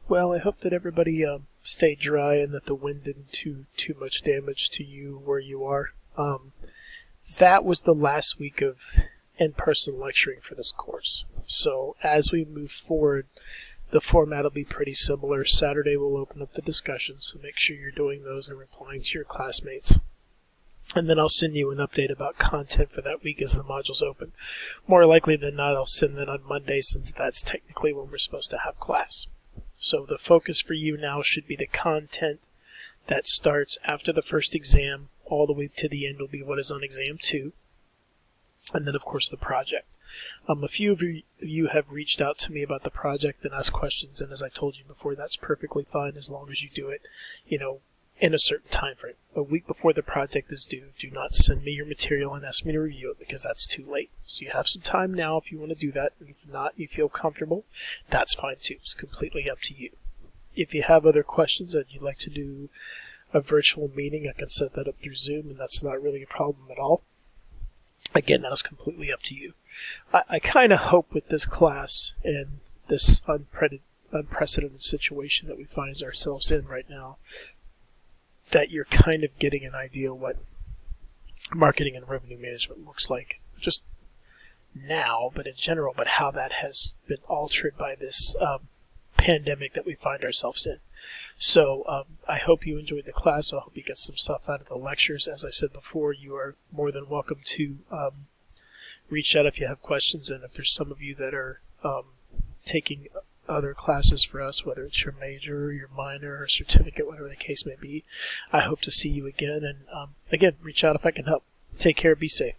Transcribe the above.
Well, I hope that everybody stayed dry and that the wind didn't do too much damage to you where you are. That was the last week of in-person lecturing for this course. So as we move forward, the format will be pretty similar. Saturday we'll open up the discussions, so make sure you're doing those and replying to your classmates. And then I'll send you an update about content for that week as the modules open. More likely than not, I'll send that on Monday since that's technically when we're supposed to have class. So the focus for you now should be the content that starts after the first exam all the way to the end will be what is on exam 2. And then, of course, the project. A few of you have reached out to me about the project and asked questions, and as I told you before, that's perfectly fine as long as you do it, in a certain time frame. A week before the project is due, do not send me your material and ask me to review it because that's too late. So you have some time now if you want to do that, and if not, you feel comfortable, that's fine too. It's completely up to you. If you have other questions and you'd like to do a virtual meeting, I can set that up through Zoom, and that's not really a problem at all. Again, that is completely up to you. I kind of hope with this class and this unprecedented situation that we find ourselves in right now that you're kind of getting an idea what marketing and revenue management looks like. Just now, but in general, but how that has been altered by this pandemic that we find ourselves in. So I hope you enjoyed the class. I hope you get some stuff out of the lectures. As I said before, you are more than welcome to reach out if you have questions, and if there's some of you that are taking other classes for us, whether it's your major, your minor, or certificate, whatever the case may be, I hope to see you again. And again, reach out if I can help. Take care. Be safe.